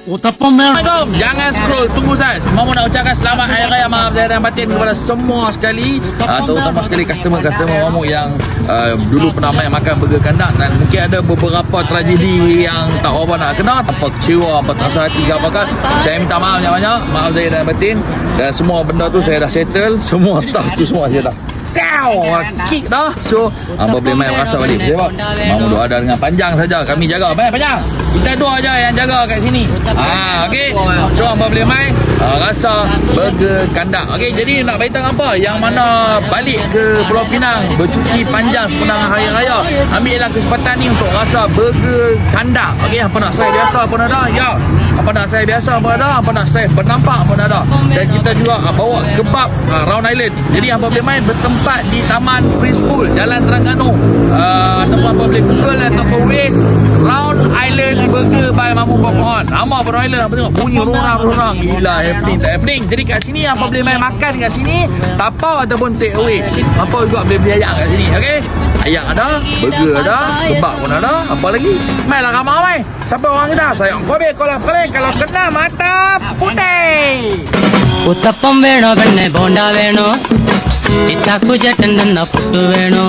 Assalamualaikum. Jangan scroll, tunggu saya. Semua nak ucapkan selamat Hari Raya Maaf Zahir dan Batin kepada semua sekali, terutama sekali customer-customer Mamu yang dulu pernah makan burger kandak, dan mungkin ada beberapa tragedi yang tak apa nak kena, apa kecewa, apa tak rasa hati ke apakah. Saya minta maaf banyak-banyak, maaf Zahir dan Batin, dan semua benda tu saya dah settle, semua staff tu semua saya dah kick dah. So hangpa boleh main rasa balik. Sebab Mamu duk ada dengan Panjang saja, kami jaga. Main Panjang, kita dua aja yang jaga kat sini. Okey. So hangpa boleh main rasa burger kandak. Okey, jadi nak beritahu apa yang mana balik ke Pulau Pinang bercuti panjang sepenang Hari Raya, ambillah kesempatan ni untuk rasa burger kandak. Okey, apa nak saya biasa pun ada. Ya. Apa nak saya biasa pun ada, apa nak saya penampak pun ada. Dan kita juga bawa kebab Round Island. Jadi hangpa boleh main bertempat di Taman Preschool Jalan Terengganu. Ataupun apa boleh Google ataupun Waze Round Island Burger by Mamu Popcorn. Nama Round Island apa tengok bunyi rorang-rorang. Gila, happening tak happening. Jadi kat sini hangpa boleh main makan kat sini, tapau ataupun take away. Hangpa juga boleh beli ayak kat sini. Okey. Ayak ada, burger ada, kebab pun ada. Apa lagi? Mainlah ramai-ramai. Siapa orang kita? Saya Kobe Kolap Kering. Kalau kena mata putih. Uttapam veno penne bonda veno, ittaku jattanna puttu veno.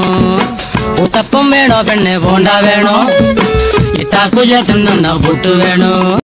Uttapam veno penne bonda veno, ittaku jattanna puttu veno.